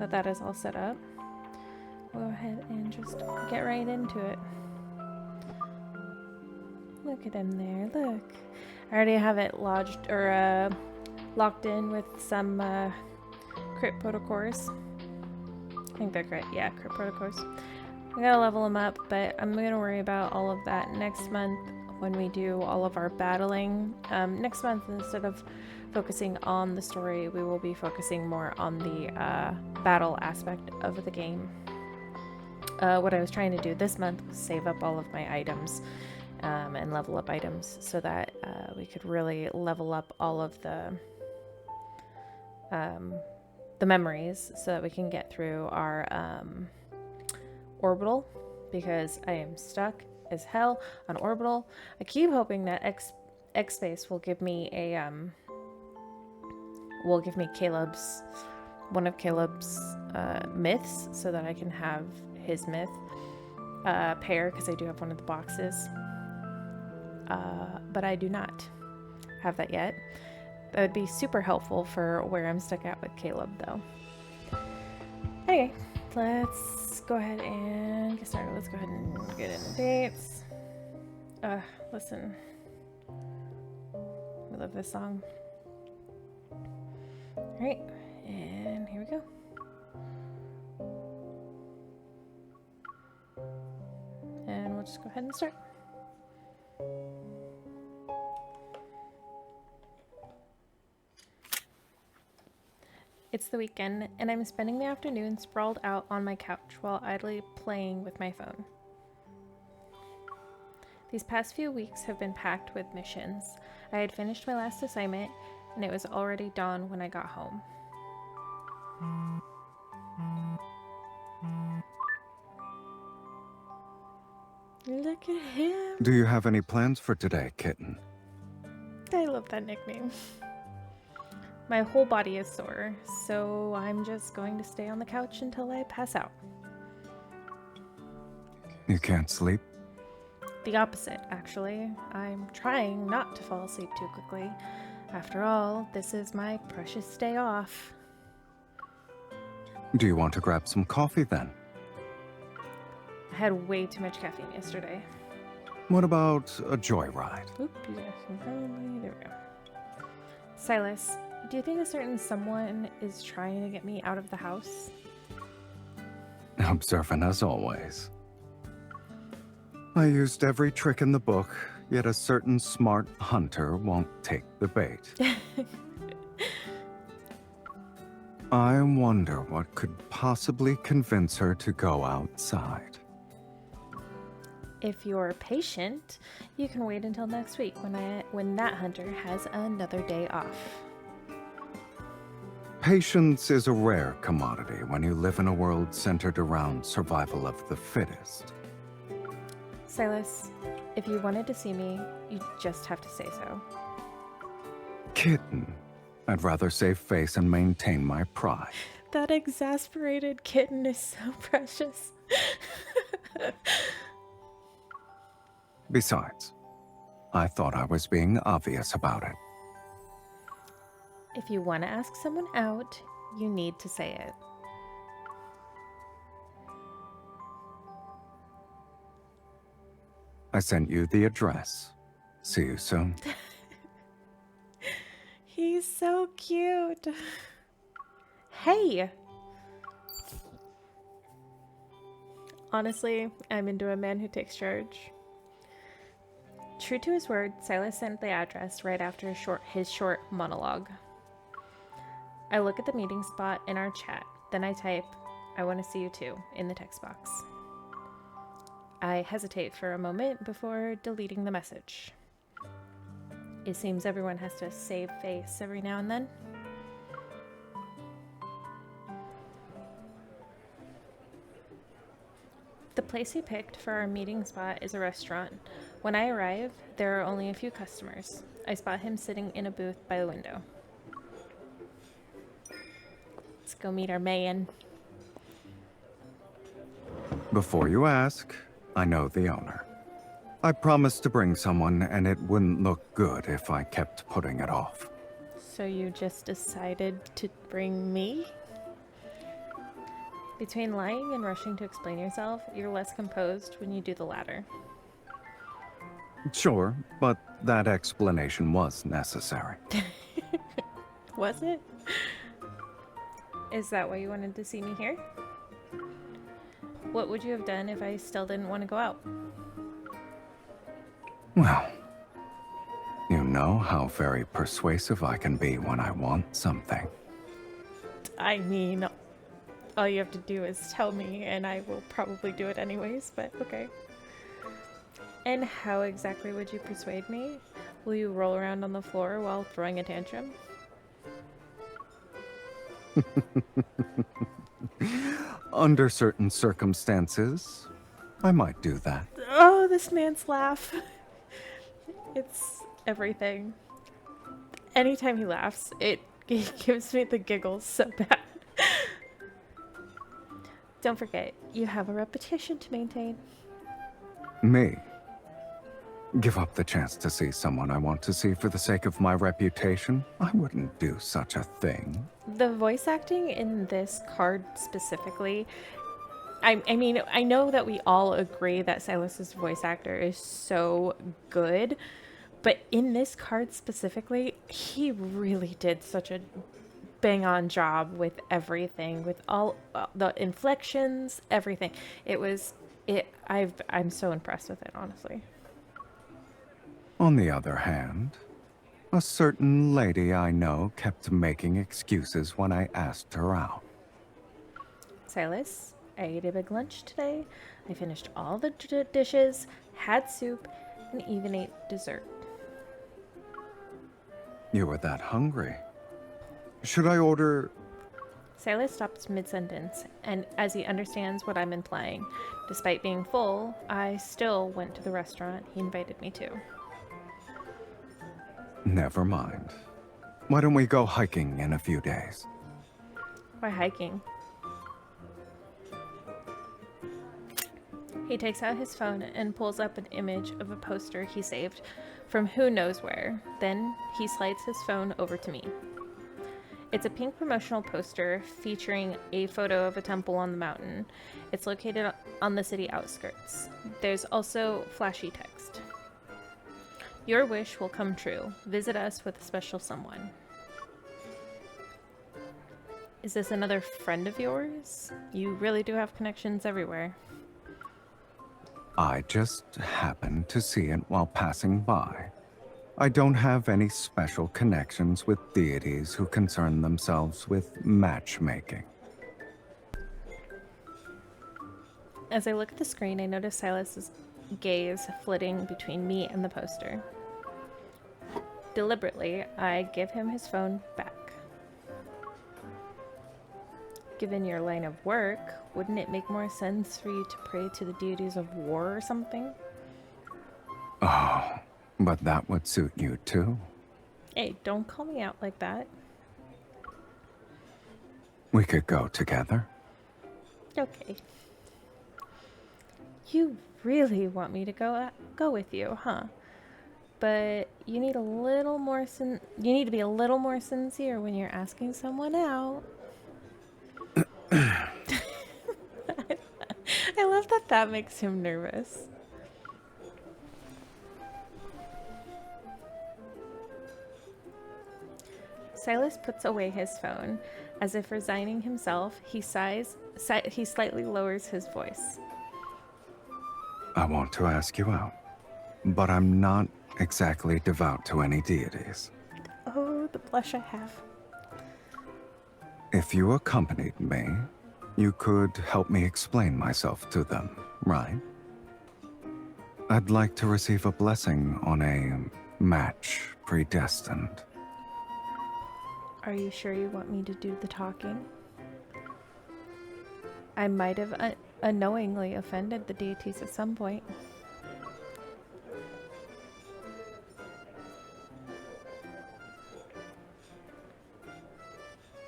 that that is all set up, we'll go ahead and just get right into it. Look at him there, look. I already have it lodged, or locked in with some crit protocors. I think they're crit, yeah, crit protocors. I gotta level them up, but I'm gonna worry about all of that next month when we do all of our battling. Next month, instead of focusing on the story, we will be focusing more on the battle aspect of the game. What I was trying to do this month was save up all of my items and level up items so that we could really level up all of the memories so that we can get through our orbital, because I am stuck as hell on orbital. I keep hoping that Deepspace will give me a one of Caleb's myths so that I can have his myth pair, because I do have one of the boxes. But I do not have that yet. That would be super helpful for where I'm stuck at with Caleb, though. Anyway, let's go ahead and get started. Let's go ahead and get into dates. Listen. I love this song. Alright, and here we go. And we'll just go ahead and start. It's the weekend, and I'm spending the afternoon sprawled out on my couch while idly playing with my phone. These past few weeks have been packed with missions. I had finished my last assignment, and it was already dawn when I got home. Look at him! Do you have any plans for today, kitten? I love that nickname. My whole body is sore, so I'm just going to stay on the couch until I pass out. You can't sleep? The opposite, actually. I'm trying not to fall asleep too quickly. After all, this is my precious day off. Do you want to grab some coffee then? I had way too much caffeine yesterday. What about a joyride? Oop, there we go. Sylus, do you think a certain someone is trying to get me out of the house? Observant as always. I used every trick in the book, yet a certain smart hunter won't take the bait. I wonder what could possibly convince her to go outside. If you're patient, you can wait until next week when that hunter has another day off. Patience is a rare commodity when you live in a world centered around survival of the fittest. Sylus, if you wanted to see me, you just have to say so. Kitten, I'd rather save face and maintain my pride. That exasperated kitten is so precious. Besides, I thought I was being obvious about it. If you want to ask someone out, you need to say it. I sent you the address. See you soon. He's so cute. Hey! Honestly, I'm into a man who takes charge. True to his word, Sylus sent the address right after his short monologue. I look at the meeting spot in our chat, then I type, "I want to see you too," in the text box. I hesitate for a moment before deleting the message. It seems everyone has to save face every now and then. The place he picked for our meeting spot is a restaurant. When I arrive, there are only a few customers. I spot him sitting in a booth by the window. Let's go meet our man. Before you ask, I know the owner. I promised to bring someone, and it wouldn't look good if I kept putting it off. So you just decided to bring me? Between lying and rushing to explain yourself, you're less composed when you do the latter. Sure, but that explanation was necessary. Was it? Is that why you wanted to see me here? What would you have done if I still didn't want to go out? Well, you know how very persuasive I can be when I want something. I mean, all you have to do is tell me and I will probably do it anyways, but okay. And how exactly would you persuade me? Will you roll around on the floor while throwing a tantrum? Under certain circumstances, I might do that. Oh, this man's laugh. It's everything. Anytime he laughs, it gives me the giggles so bad. Don't forget, you have a reputation to maintain. Me? Give up the chance to see someone I want to see for the sake of my reputation? I wouldn't do such a thing. The voice acting in this card specifically, I mean, I know that we all agree that Sylus's voice actor is so good, but in this card specifically, he really did such a bang-on job with everything, with all the inflections, everything. I'm so impressed with it, honestly. On the other hand, a certain lady I know kept making excuses when I asked her out. Sylus, I ate a big lunch today. I finished all the dishes, had soup, and even ate dessert. You were that hungry. Should I order? Sylus stops mid-sentence, and as he understands what I'm implying, despite being full, I still went to the restaurant he invited me to. Never mind. Why don't we go hiking in a few days? Why hiking? He takes out his phone and pulls up an image of a poster he saved from who knows where. Then he slides his phone over to me. It's a pink promotional poster featuring a photo of a temple on the mountain. It's located on the city outskirts. There's also flashy text. Your wish will come true. Visit us with a special someone. Is this another friend of yours? You really do have connections everywhere. I just happened to see it while passing by. I don't have any special connections with deities who concern themselves with matchmaking. As I look at the screen, I notice Sylus's gaze flitting between me and the poster. Deliberately, I give him his phone back. Given your line of work, wouldn't it make more sense for you to pray to the deities of war or something? Oh, but that would suit you too. Hey, don't call me out like that. We could go together. Okay. You really want me to go with you, huh? But you need a little more you need to be a little more sincere when you're asking someone out. I love that that makes him nervous. Sylus puts away his phone. As if resigning himself, he sighs. He slightly lowers his voice. I want to ask you out, but I'm not exactly devout to any deities. Oh, the blush I have. If you accompanied me, you could help me explain myself to them, right? I'd like to receive a blessing on a match predestined. Are you sure you want me to do the talking? I might have unknowingly offended the deities at some point.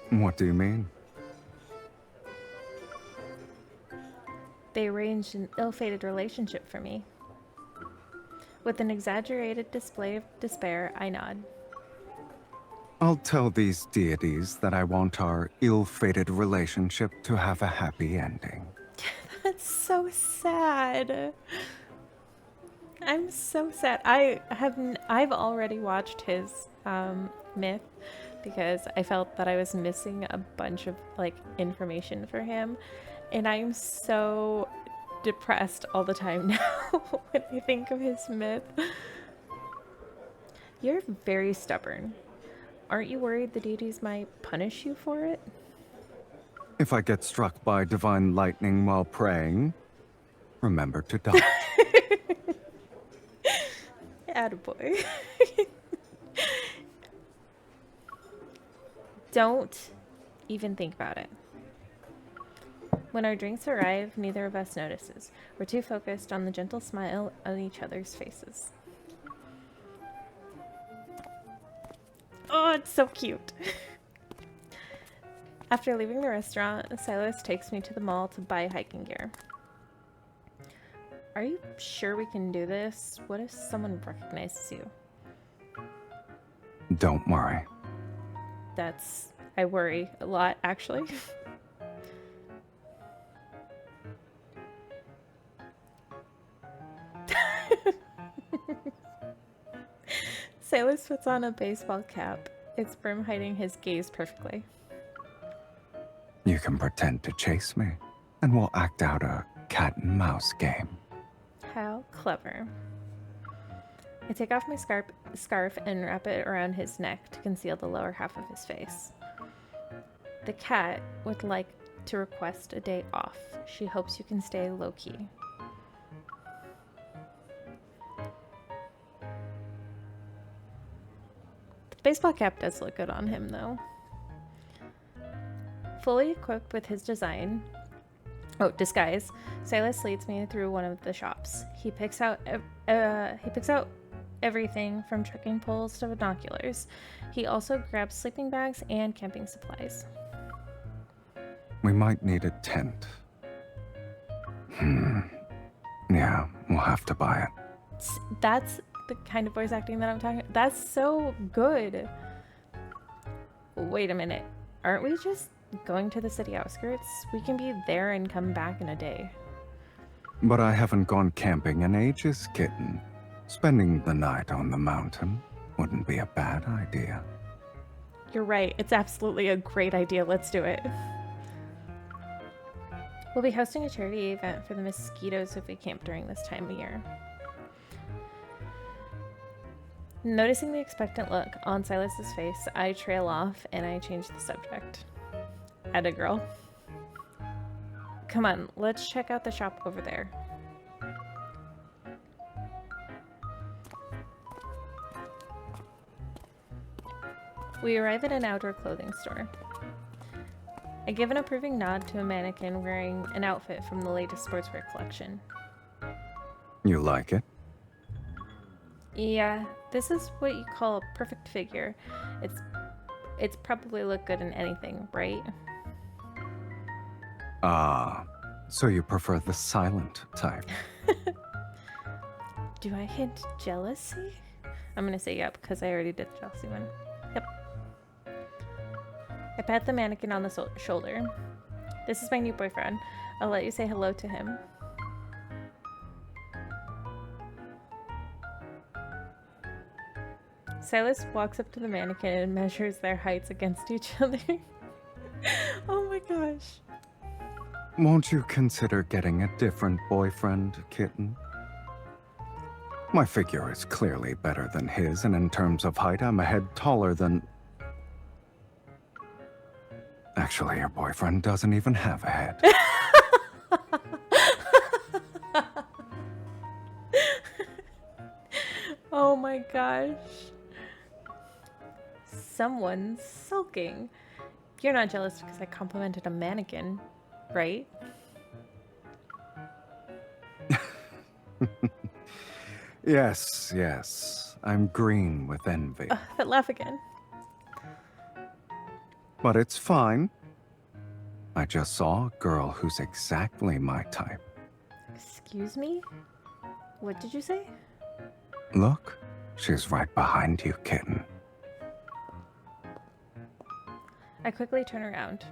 What do you mean? They arranged an ill-fated relationship for me. With an exaggerated display of despair, I nod. I'll tell these deities that I want our ill-fated relationship to have a happy ending. That's so sad. I'm so sad. I've already watched his myth because I felt that I was missing a bunch of like information for him, and I'm so depressed all the time now when I think of his myth. You're very stubborn. Aren't you worried the deities might punish you for it? If I get struck by divine lightning while praying, remember to dodge. Attaboy. Don't even think about it. When our drinks arrive, neither of us notices. We're too focused on the gentle smile on each other's faces. Oh, it's so cute. After leaving the restaurant, Sylus takes me to the mall to buy hiking gear. Are you sure we can do this? What if someone recognizes you? Don't worry. I worry a lot, actually. Sylus puts on a baseball cap, its brim hiding his gaze perfectly. You can pretend to chase me, and we'll act out a cat and mouse game. How clever. I take off my scarf and wrap it around his neck to conceal the lower half of his face. The cat would like to request a day off. She hopes you can stay low-key. The baseball cap does look good on him, though. Fully equipped with his disguise, Sylus leads me through one of the shops. He picks out everything from trekking poles to binoculars. He also grabs sleeping bags and camping supplies. We might need a tent. Yeah, we'll have to buy it. That's the kind of voice acting that I'm talking about. That's so good. Wait a minute. Aren't we just going to the city outskirts? We can be there and come back in a day. But I haven't gone camping in ages, kitten. Spending the night on the mountain wouldn't be a bad idea. You're right. It's absolutely a great idea. Let's do it. We'll be hosting a charity event for the mosquitoes if we camp during this time of year. Noticing the expectant look on Sylus's face, I trail off and I change the subject. Atta girl. Come on, let's check out the shop over there. We arrive at an outdoor clothing store. I give an approving nod to a mannequin wearing an outfit from the latest sportswear collection. You like it? Yeah, this is what you call a perfect figure. It's probably look good in anything, right? Ah, so you prefer the silent type. Do I hint jealousy? I'm gonna say yep, because I already did the jealousy one. Yep. I pat the mannequin on the shoulder. This is my new boyfriend. I'll let you say hello to him. Sylus walks up to the mannequin and measures their heights against each other. Oh my gosh. Won't you consider getting a different boyfriend, kitten? My figure is clearly better than his, and in terms of height, I'm a head taller than... Actually, your boyfriend doesn't even have a head. Oh my gosh. Someone's sulking. You're not jealous because I complimented a mannequin, right? Yes. I'm green with envy. That laugh again. But it's fine. I just saw a girl who's exactly my type. Excuse me? What did you say? Look, she's right behind you, kitten. I quickly turn around.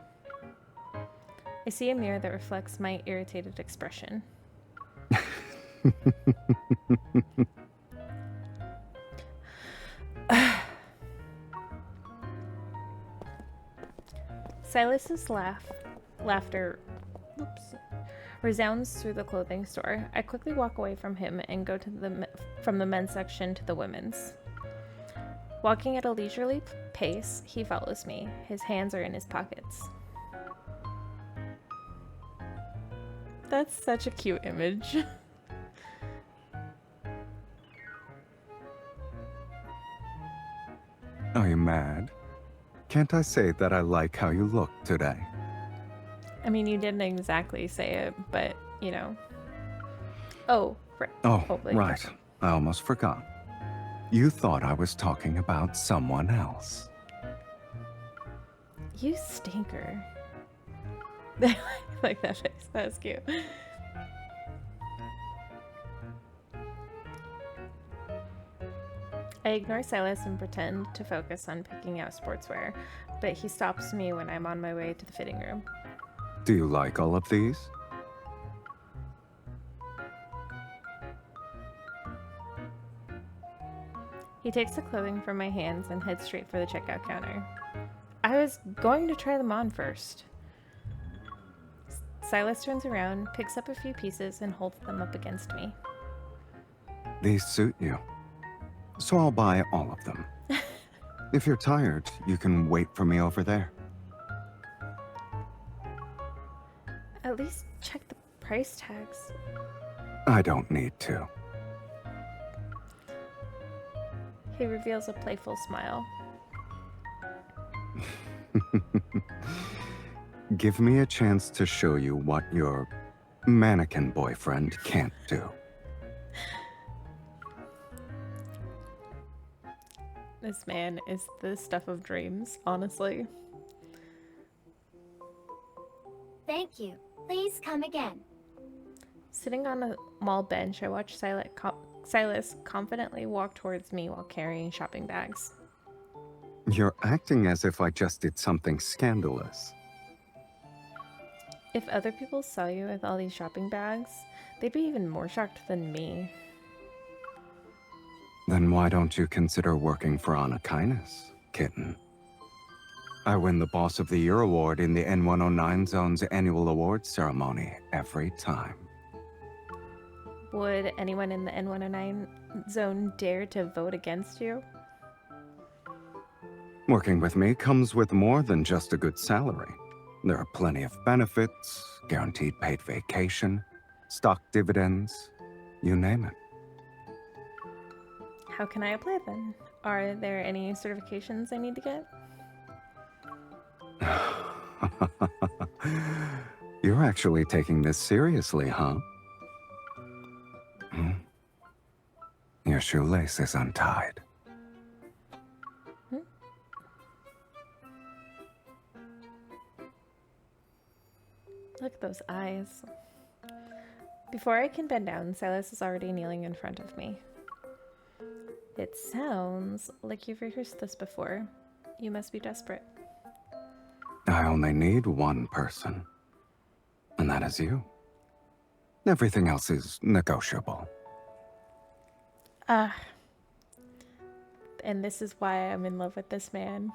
I see a mirror that reflects my irritated expression. Silas's laughter resounds through the clothing store. I quickly walk away from him and go to from the men's section to the women's. Walking at a leisurely pace, he follows me. His hands are in his pockets. That's such a cute image. Are you mad? Can't I say that I like how you look today? I mean, you didn't exactly say it, but, you know. Oh, right. I almost forgot. You thought I was talking about someone else. You stinker. I like that face. That was cute. I ignore Sylus and pretend to focus on picking out sportswear, but he stops me when I'm on my way to the fitting room. Do you like all of these? He takes the clothing from my hands and heads straight for the checkout counter. I was going to try them on first. Sylus turns around, picks up a few pieces, and holds them up against me. These suit you. So I'll buy all of them. If you're tired, you can wait for me over there. At least check the price tags. I don't need to. He reveals a playful smile. Give me a chance to show you what your mannequin boyfriend can't do. This man is the stuff of dreams, honestly. Thank you. Please come again. Sitting on a mall bench, I watch Sylus confidently walk towards me while carrying shopping bags. You're acting as if I just did something scandalous. If other people saw you with all these shopping bags, they'd be even more shocked than me. Then why don't you consider working for Anna Kindness, kitten? I win the Boss of the Year award in the N109 Zone's annual awards ceremony every time. Would anyone in the N109 zone dare to vote against you? Working with me comes with more than just a good salary. There are plenty of benefits, guaranteed paid vacation, stock dividends, you name it. How can I apply then? Are there any certifications I need to get? You're actually taking this seriously, huh? Your shoelace is untied. Look at those eyes. Before I can bend down, Sylus is already kneeling in front of me. It sounds like you've rehearsed this before. You must be desperate. I only need one person, and that is you. Everything else is negotiable. And this is why I'm in love with this man.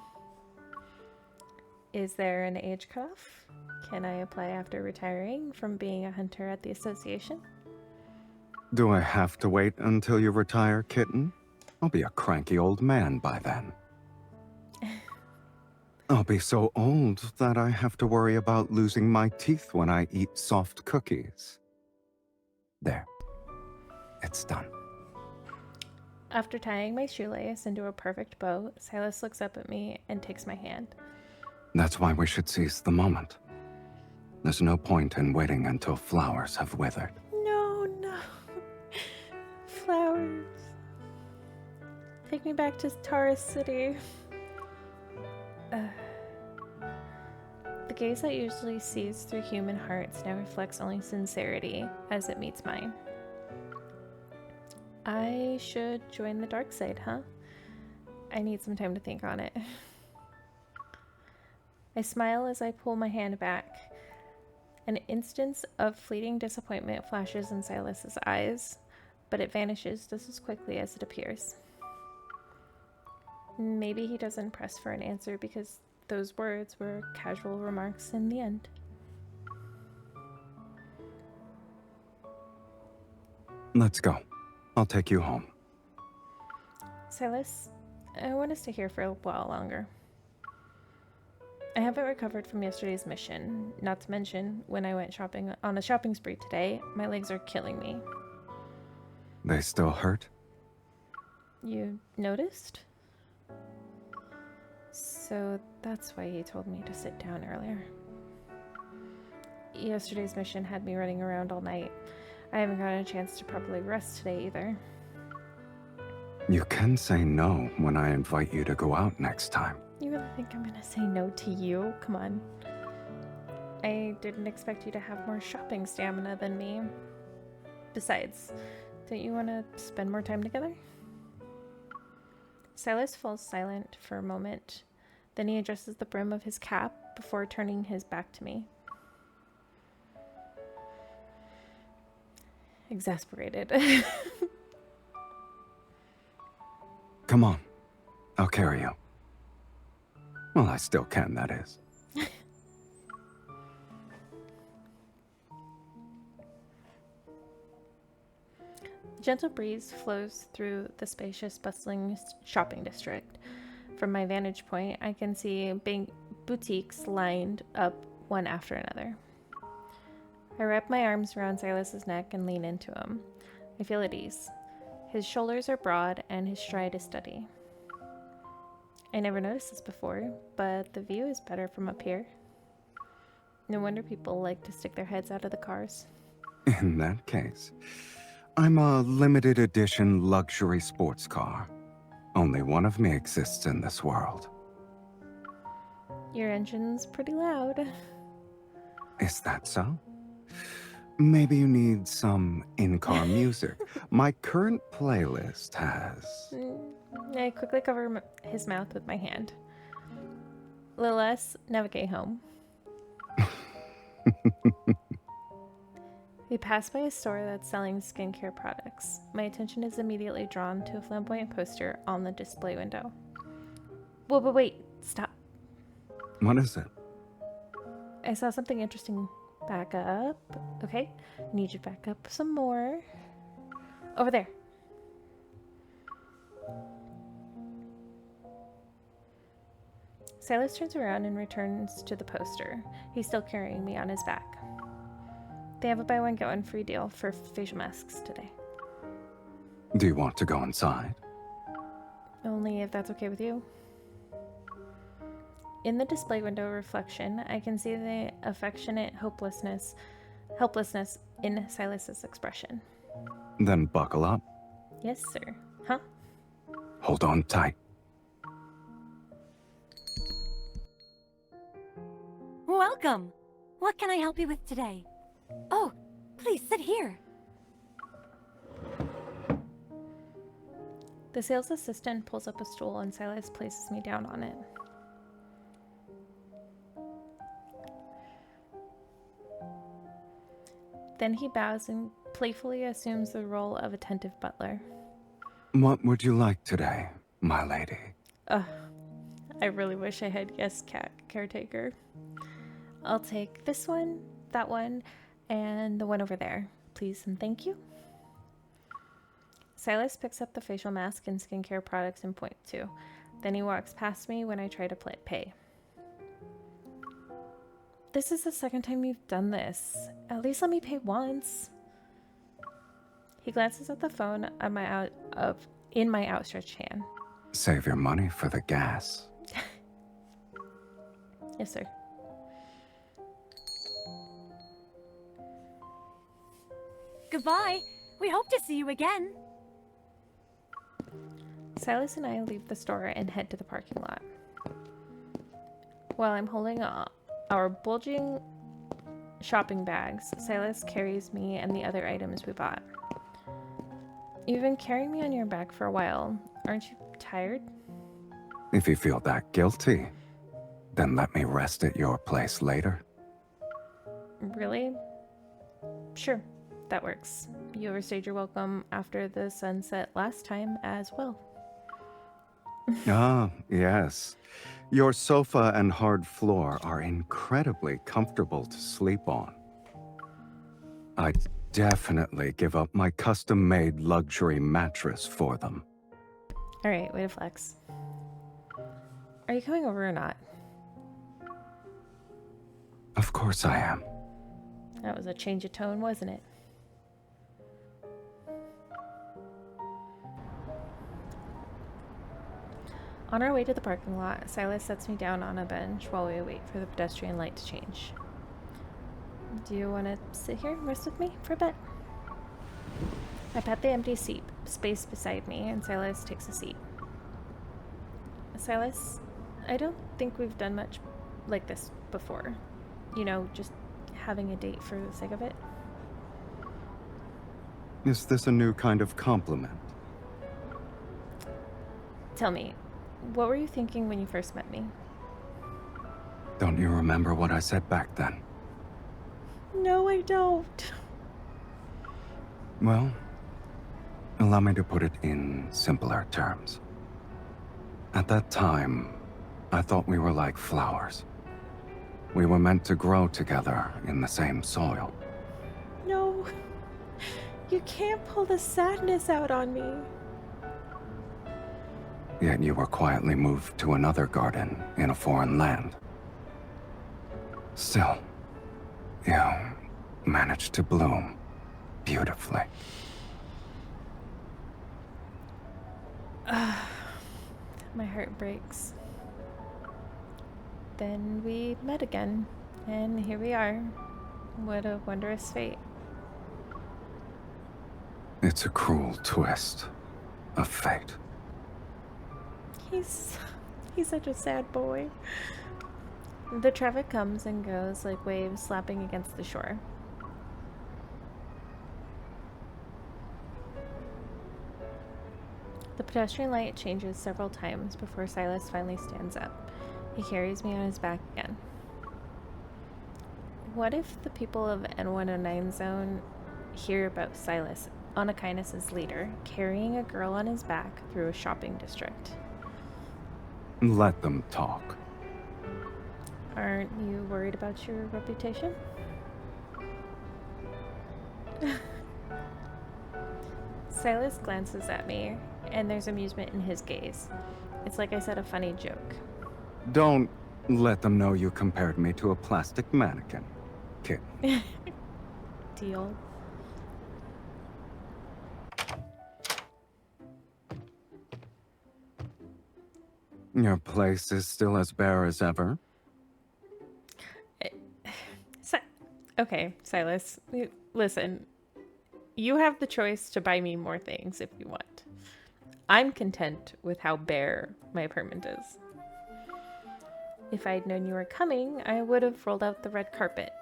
Is there an age cutoff? Can I apply after retiring from being a hunter at the association? Do I have to wait until you retire, kitten? I'll be a cranky old man by then. I'll be so old that I have to worry about losing my teeth when I eat soft cookies. There. It's done. After tying my shoelace into a perfect bow, Sylus looks up at me and takes my hand. That's why we should seize the moment. There's no point in waiting until flowers have withered. No. Flowers. Take me back to Taurus City. The gaze that usually sees through human hearts now reflects only sincerity as it meets mine. I should join the dark side, huh? I need some time to think on it. I smile as I pull my hand back. An instance of fleeting disappointment flashes in Silas's eyes, but it vanishes just as quickly as it appears. Maybe he doesn't press for an answer because those words were casual remarks in the end. Let's go. I'll take you home. Sylus, I want to stay here for a while longer. I haven't recovered from yesterday's mission, not to mention when I went shopping on a shopping spree today, my legs are killing me. They still hurt? You noticed? So that's why he told me to sit down earlier. Yesterday's mission had me running around all night. I haven't gotten a chance to properly rest today either. You can say no when I invite you to go out next time. You really think I'm gonna say no to you? Come on. I didn't expect you to have more shopping stamina than me. Besides, don't you want to spend more time together? Sylus falls silent for a moment. Then he adjusts the brim of his cap before turning his back to me. Exasperated. Come on. I'll carry you. Well, I still can, that is. A gentle breeze flows through the spacious, bustling shopping district. From my vantage point, I can see boutiques lined up one after another. I wrap my arms around Silas's neck and lean into him. I feel at ease. His shoulders are broad and his stride is steady. I never noticed this before, but the view is better from up here. No wonder people like to stick their heads out of the cars. In that case, I'm a limited edition luxury sports car. Only one of me exists in this world. Your engine's pretty loud. Is that so? Maybe you need some in-car music. My current playlist has... I quickly cover his mouth with my hand. Lilith, navigate home. We pass by a store that's selling skincare products. My attention is immediately drawn to a flamboyant poster on the display window. Whoa, but wait, stop. What is it? I saw something interesting. Back up. Okay, I need you to back up some more. Over there. Sylus turns around and returns to the poster. He's still carrying me on his back. They have a buy one get one free deal for facial masks today. Do you want to go inside? Only if that's okay with you. In the display window reflection, I can see the affectionate helplessness in Silas's expression. Then buckle up. Yes, sir. Huh? Hold on tight. Welcome! What can I help you with today? Oh, please sit here. The sales assistant pulls up a stool and Sylus places me down on it. Then he bows and playfully assumes the role of attentive butler. What would you like today, my lady? Ugh, I really wish I had guest cat caretaker. I'll take this one, that one, and the one over there, please and thank you. Sylus picks up the facial mask and skincare products and points to. Then he walks past me when I try to pay. This is the second time you've done this. At least let me pay once. He glances at the phone on in my outstretched hand. Save your money for the gas. Yes, sir. Goodbye. We hope to see you again. Sylus and I leave the store and head to the parking lot. While I'm holding our bulging shopping bags, Sylus carries me and the other items we bought. You've been carrying me on your back for a while. Aren't you tired? If you feel that guilty. Then let me rest at your place later. Really? Sure, that works. You overstayed your welcome after the sunset last time as well. Ah, yes. Your sofa and hard floor are incredibly comfortable to sleep on. I'd definitely give up my custom-made luxury mattress for them. Alright, way to flex. Are you coming over or not? Of course I am. That was a change of tone, wasn't it? On our way to the parking lot, Sylus sets me down on a bench while we wait for the pedestrian light to change. Do you want to sit here and rest with me for a bit? I pat the empty seat space beside me, and Sylus takes a seat. Sylus, I don't think we've done much like this before. You know, just having a date for the sake of it. Is this a new kind of compliment? Tell me, what were you thinking when you first met me? Don't you remember what I said back then? No, I don't. Well, allow me to put it in simpler terms. At that time, I thought we were like flowers. We were meant to grow together in the same soil. No, you can't pull the sadness out on me. Yet you were quietly moved to another garden in a foreign land. Still, you managed to bloom beautifully. My heart breaks. Then we met again, and here we are. What a wondrous fate. It's a cruel twist of fate. He's such a sad boy. The traffic comes and goes like waves slapping against the shore. The pedestrian light changes several times before Sylus finally stands up. He carries me on his back again. What if the people of N109 Zone hear about Sylus, Onakainus' leader, carrying a girl on his back through a shopping district? Let them talk. Aren't you worried about your reputation? Sylus glances at me, and there's amusement in his gaze. It's like I said a funny joke. Don't let them know you compared me to a plastic mannequin, kid. Deal. Your place is still as bare as ever? Okay, Sylus, listen. You have the choice to buy me more things if you want. I'm content with how bare my apartment is. If I'd known you were coming, I would have rolled out the red carpet.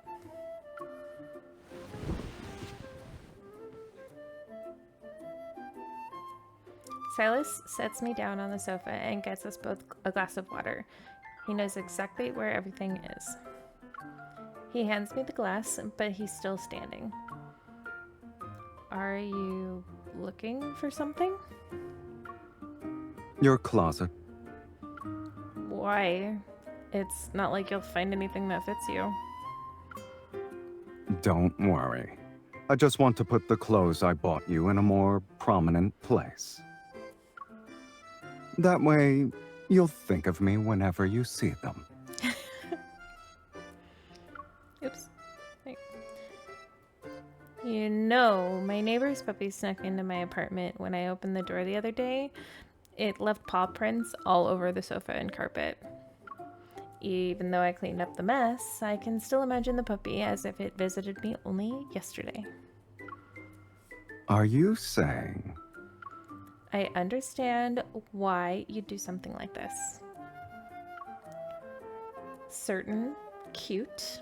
Sylus sets me down on the sofa and gets us both a glass of water. He knows exactly where everything is. He hands me the glass, but he's still standing. Are you looking for something? Your closet. Why? It's not like you'll find anything that fits you. Don't worry. I just want to put the clothes I bought you in a more prominent place. That way, you'll think of me whenever you see them. Oops. Wait. You know, my neighbor's puppy snuck into my apartment when I opened the door the other day. It left paw prints all over the sofa and carpet. Even though I cleaned up the mess, I can still imagine the puppy as if it visited me only yesterday. Are you saying... I understand why you'd do something like this. Certain cute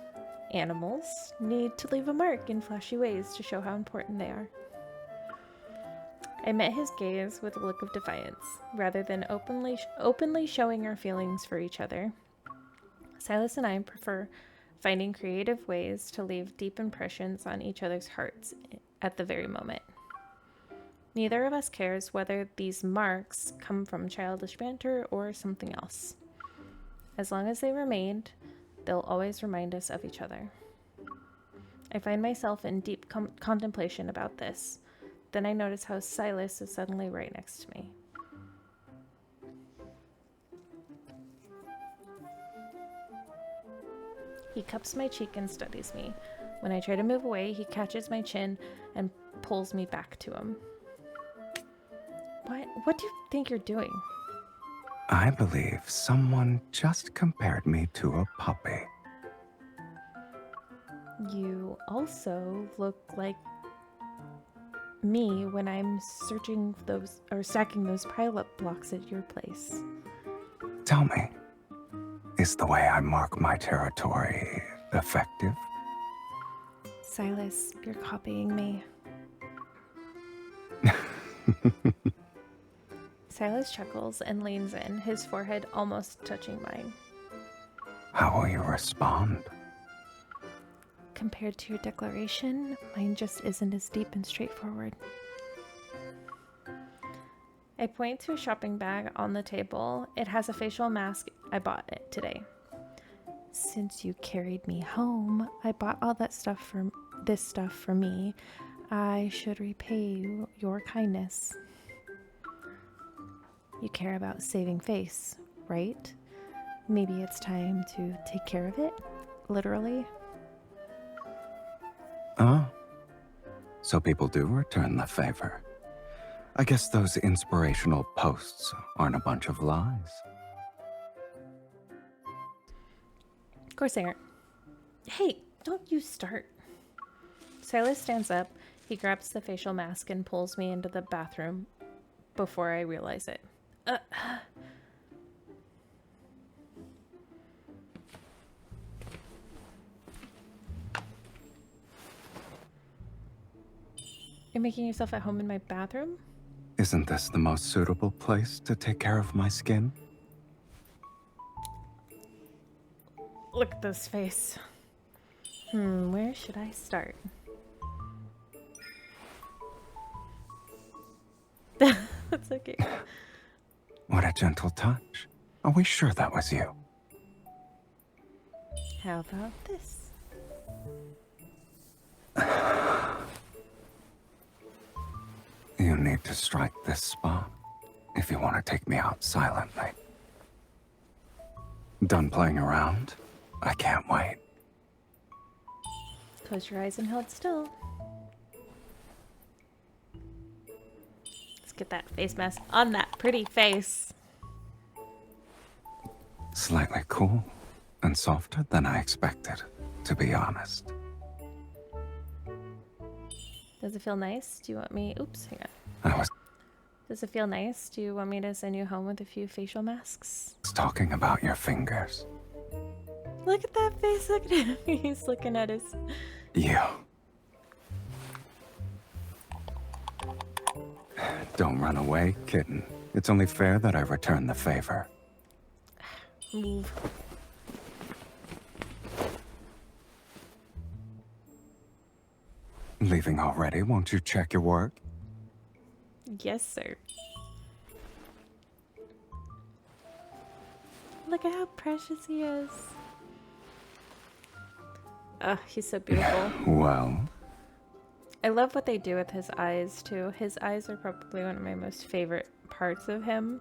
animals need to leave a mark in flashy ways to show how important they are. I met his gaze with a look of defiance. Rather than openly showing our feelings for each other, Silas and I prefer finding creative ways to leave deep impressions on each other's hearts at the very moment. Neither of us cares whether these marks come from childish banter or something else. As long as they remained, they'll always remind us of each other. I find myself in deep contemplation about this. Then I notice how Sylus is suddenly right next to me. He cups my cheek and studies me. When I try to move away, he catches my chin and pulls me back to him. What do you think you're doing? I believe someone just compared me to a puppy. You also look like me when I'm searching those or stacking those pile-up blocks at your place. Tell me, is the way I mark my territory effective? Sylus, you're copying me. Sylus chuckles and leans in, his forehead almost touching mine. How will you respond? Compared to your declaration, mine just isn't as deep and straightforward. I point to a shopping bag on the table. It has a facial mask. I bought it today. Since you carried me home, I bought all that stuff for me. I should repay you your kindness. You care about saving face, right? Maybe it's time to take care of it, literally. Oh, so people do return the favor. I guess those inspirational posts aren't a bunch of lies. Of course they aren't. Hey, don't you start. Sylus stands up. He grabs the facial mask and pulls me into the bathroom before I realize it. You're making yourself at home in my bathroom? Isn't this the most suitable place to take care of my skin? Look at this face. Where should I start? That's okay. What a gentle touch. Are we sure that was you? How about this? You need to strike this spot if you want to take me out silently. Done playing around? I can't wait. Close your eyes and hold still. Let's get that face mask on that pretty face. Slightly cool and softer than I expected, to be honest. Does it feel nice? Do you want me... Oops, hang on. I was Does it feel nice? Do you want me to send you home with a few facial masks? talking about your fingers. Look at that face. Look at him. He's looking at his... You. Don't run away, kitten. It's only fair that I return the favor. Move. Leaving already? Won't you check your work? Yes, sir. Look at how precious he is. Ugh, he's so beautiful. Well, I love what they do with his eyes, too. His eyes are probably one of my most favorite parts of him.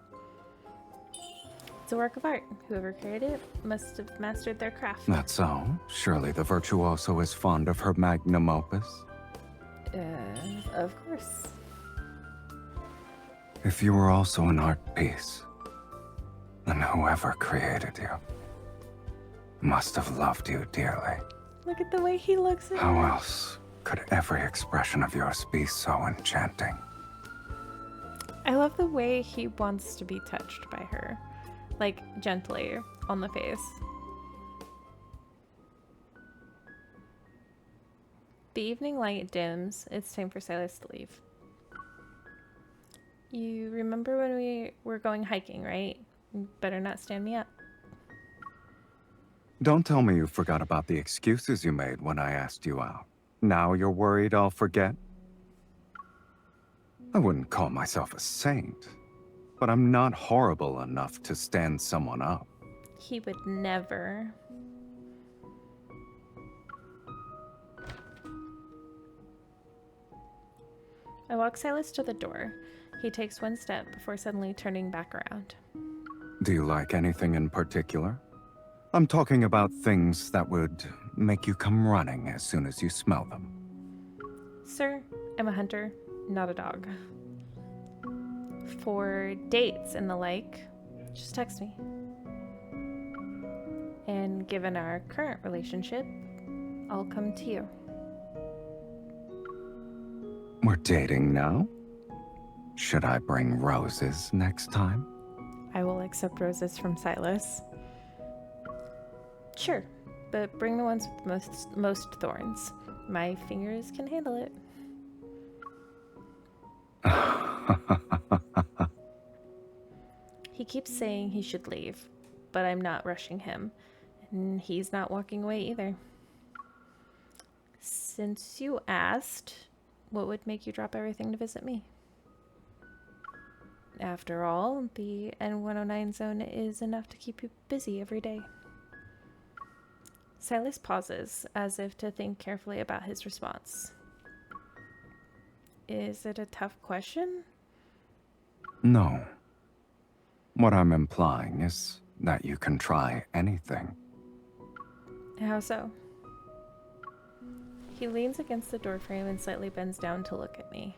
It's a work of art. Whoever created it must have mastered their craft. that's all. Surely the virtuoso is fond of her Magnum Opus. Of course. If you were also an art piece, then whoever created you must have loved you dearly. Look at the way he looks at How her. else could every expression of yours be so enchanting? I love the way he wants to be touched by her. Like, gently on the face. The evening light dims. It's time for Sylus to leave. You remember when we were going hiking, right? You better not stand me up. Don't tell me you forgot about the excuses you made when I asked you out. Now you're worried I'll forget? I wouldn't call myself a saint, but I'm not horrible enough to stand someone up. He would never. I walk Silas to the door. He takes one step before suddenly turning back around. Do you like anything in particular? I'm talking about things that would make you come running as soon as you smell them. Sir, I'm a hunter, not a dog. For dates and the like, just text me. And given our current relationship, I'll come to you. We're dating now? Should I bring roses next time? I will accept roses from Sylus. Sure, but bring the ones with most thorns. My fingers can handle it. He keeps saying he should leave, but I'm not rushing him, and he's not walking away either. Since you asked, what would make you drop everything to visit me? After all, the N109 zone is enough to keep you busy every day. Silas pauses, as if to think carefully about his response. Is it a tough question? No. What I'm implying is that you can try anything. How so? He leans against the doorframe and slightly bends down to look at me.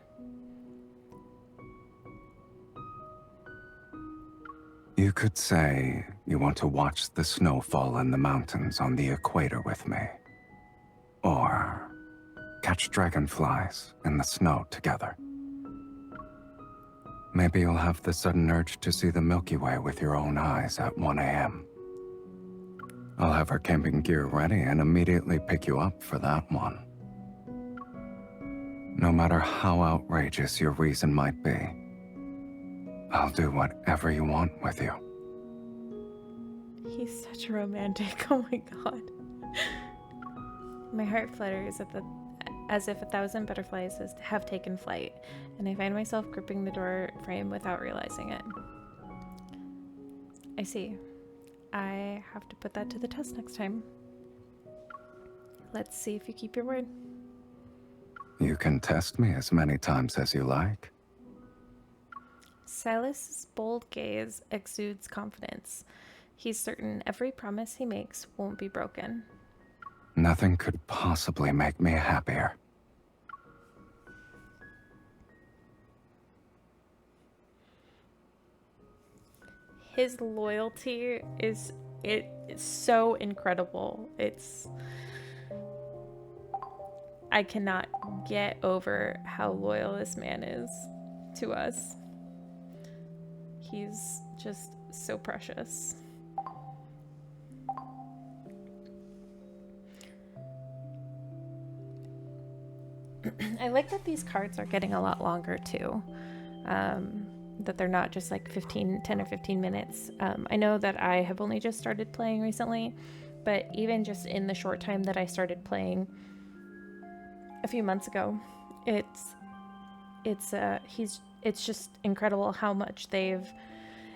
You could say you want to watch the snow fall in the mountains on the equator with me. Or catch dragonflies in the snow together. Maybe you'll have the sudden urge to see the Milky Way with your own eyes at 1 a.m. I'll have our camping gear ready and immediately pick you up for that one. No matter how outrageous your reason might be, I'll do whatever you want with you. He's such a romantic. Oh my god. My heart flutters as if 1,000 butterflies have taken flight, and I find myself gripping the door frame without realizing it. I see. I have to put that to the test next time. Let's see if you keep your word. You can test me as many times as you like. Silas's bold gaze exudes confidence. He's certain every promise he makes won't be broken. Nothing could possibly make me happier. His loyalty is so incredible. I cannot get over how loyal this man is to us. He's just so precious. I like that these cards are getting a lot longer too. That they're not just like 10 or 15 minutes. I know that I have only just started playing recently, but even just in the short time that I started playing a few months ago, it's just incredible how much they've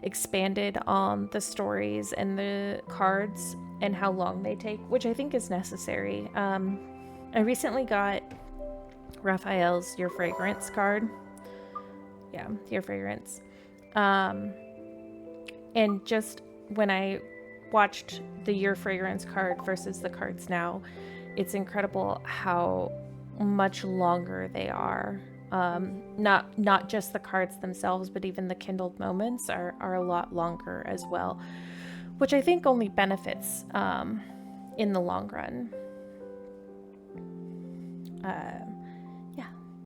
expanded on the stories and the cards and how long they take, which I think is necessary. I recently got Raphael's Your Fragrance card. Yeah, Your Fragrance. And just when I watched the Your Fragrance card versus the cards now, it's incredible how much longer they are. Not just the cards themselves, but even the kindled moments are a lot longer as well, which I think only benefits in the long run.